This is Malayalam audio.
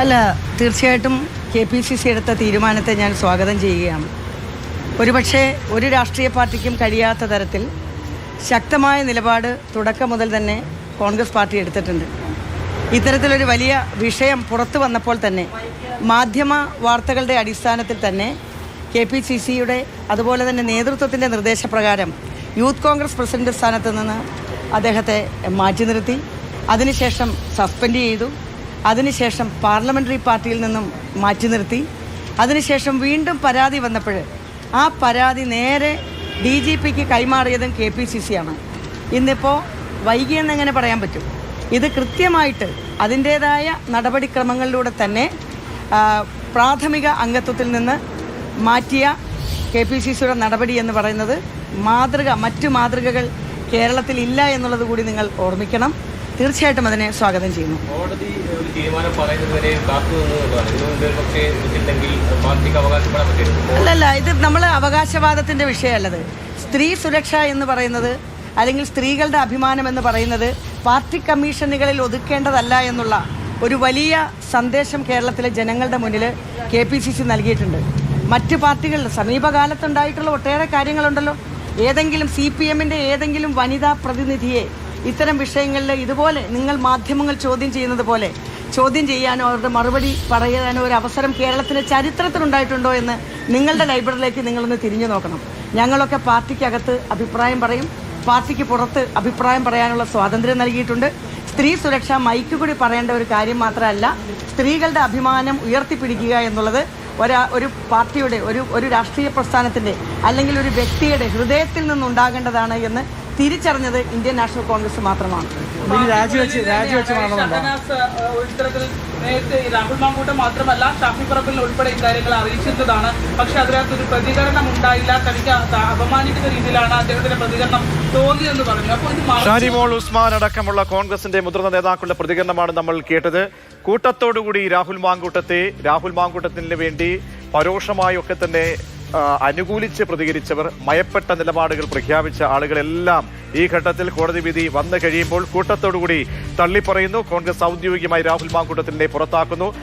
അല്ല, തീർച്ചയായിട്ടും KPCC എടുത്ത തീരുമാനത്തെ ഞാൻ സ്വാഗതം ചെയ്യുകയാണ്. ഒരുപക്ഷെ ഒരു രാഷ്ട്രീയ പാർട്ടിക്കും കഴിയാത്ത തരത്തിൽ ശക്തമായ നിലപാട് തുടക്കം മുതൽ തന്നെ കോൺഗ്രസ് പാർട്ടി എടുത്തിട്ടുണ്ട്. ഇത്തരത്തിലൊരു വലിയ വിഷയം പുറത്തു വന്നപ്പോൾ തന്നെ മാധ്യമ വാർത്തകളുടെ അടിസ്ഥാനത്തിൽ തന്നെ KPCCയുടെ അതുപോലെ തന്നെ നേതൃത്വത്തിൻ്റെ നിർദ്ദേശപ്രകാരം യൂത്ത് കോൺഗ്രസ് പ്രസിഡന്റ് സ്ഥാനത്ത് നിന്ന് അദ്ദേഹത്തെ മാറ്റി നിർത്തി. അതിനുശേഷം സസ്പെൻഡ് ചെയ്തു. അതിനുശേഷം പാർലമെൻ്ററി പാർട്ടിയിൽ നിന്നും മാറ്റി നിർത്തി. അതിനുശേഷം വീണ്ടും പരാതി വന്നപ്പോൾ ആ പരാതി നേരെ DGPക്ക് കൈമാറിയതും KPCCയാണ്. ഇന്നിപ്പോൾ വൈകിയെന്നെങ്ങനെ പറയാൻ പറ്റും? ഇത് കൃത്യമായിട്ട് അതിൻ്റേതായ നടപടിക്രമങ്ങളിലൂടെ തന്നെ പ്രാഥമിക അംഗത്വത്തിൽ നിന്ന് മാറ്റിയ KPCCയുടെ നടപടി എന്ന് പറയുന്നത് മറ്റു മാതൃകകൾ കേരളത്തിൽ ഇല്ല എന്നുള്ളത് കൂടി നിങ്ങൾ ഓർമ്മിക്കണം. തീർച്ചയായിട്ടും അതിനെ സ്വാഗതം ചെയ്യുന്നു. അല്ലല്ല, ഇത് നമ്മൾ അവകാശവാദത്തിൻ്റെ വിഷയമല്ലത്. സ്ത്രീ സുരക്ഷ എന്ന് പറയുന്നത് അല്ലെങ്കിൽ സ്ത്രീകളുടെ അഭിമാനം എന്ന് പറയുന്നത് പാർട്ടി കമ്മീഷനുകളിൽ ഒതുക്കേണ്ടതല്ല എന്നുള്ള ഒരു വലിയ സന്ദേശം കേരളത്തിലെ ജനങ്ങളുടെ മുന്നിൽ KPCC നൽകിയിട്ടുണ്ട്. മറ്റ് പാർട്ടികളിൽ സമീപകാലത്തുണ്ടായിട്ടുള്ള ഒട്ടേറെ കാര്യങ്ങളുണ്ടല്ലോ. ഏതെങ്കിലും CPMൻ്റെ ഏതെങ്കിലും വനിതാ പ്രതിനിധിയെ ഇത്തരം വിഷയങ്ങളിൽ ഇതുപോലെ നിങ്ങൾ മാധ്യമങ്ങൾ ചോദ്യം ചെയ്യുന്നത് പോലെ ചോദ്യം ചെയ്യാനോ അവരുടെ മറുപടി പറയാനോ ഒരു അവസരം കേരളത്തിൻ്റെ ചരിത്രത്തിലുണ്ടായിട്ടുണ്ടോ എന്ന് നിങ്ങളുടെ ലൈബ്രറിയിലേക്ക് നിങ്ങളൊന്ന് തിരിഞ്ഞു നോക്കണം. ഞങ്ങളൊക്കെ പാർട്ടിക്കകത്ത് അഭിപ്രായം പറയും, പാർട്ടിക്ക് പുറത്ത് അഭിപ്രായം പറയാനുള്ള സ്വാതന്ത്ര്യം നൽകിയിട്ടുണ്ട്. സ്ത്രീ സുരക്ഷ മൈക്ക് കൂടി പറയേണ്ട ഒരു കാര്യം മാത്രമല്ല, സ്ത്രീകളുടെ അഭിമാനം ഉയർത്തിപ്പിടിക്കുക എന്നുള്ളത് ഒരു പാർട്ടിയുടെ ഒരു രാഷ്ട്രീയ പ്രസ്ഥാനത്തിൻ്റെ അല്ലെങ്കിൽ ഒരു വ്യക്തിയുടെ ഹൃദയത്തിൽ നിന്നുണ്ടാകേണ്ടതാണ് എന്ന് തിരിച്ചറിഞ്ഞത് ഇന്ത്യൻ നാഷണൽ കോൺഗ്രസ് മാത്രമാണ്. നേരത്തെ രാഹുൽ മാങ്കൂട്ടം മാത്രമല്ല ഷാഫി പറമ്പിൽ ഉൾപ്പെടെ ഇക്കാര്യങ്ങൾ അറിയിച്ചിരുന്നതാണ്. പക്ഷെ അതിനകത്തൊരു പ്രതികരണം ഉണ്ടായില്ല. തനിക്ക് അപമാനിക്കുന്ന രീതിയിലാണ് അദ്ദേഹത്തിന്റെ പ്രതികരണം തോന്നിയെന്ന് പറഞ്ഞു. അപ്പോൾ ഇത് ഷാനിമോൾ ഉസ്മാൻ അടക്കമുള്ള കോൺഗ്രസിന്റെ മുതിർന്ന നേതാക്കളുടെ പ്രതികരണമാണ് നമ്മൾ കേട്ടത്. കൂട്ടത്തോടുകൂടി രാഹുൽ മാങ്കൂട്ടത്തിന് വേണ്ടി പരോക്ഷമായൊക്കെ തന്നെ അനുകൂലിച്ച് പ്രതികരിച്ചവർ, മയപ്പെട്ട നിലപാടുകൾ പ്രഖ്യാപിച്ച ആളുകളെല്ലാം ഈ ഘട്ടത്തിൽ കോടതി വിധി വന്നു കഴിയുമ്പോൾ കൂട്ടത്തോടുകൂടി തള്ളിപ്പറയുന്നു. കോൺഗ്രസ് ഔദ്യോഗികമായി രാഹുൽ മാങ്കൂട്ടത്തിനെ പുറത്താക്കുന്നു.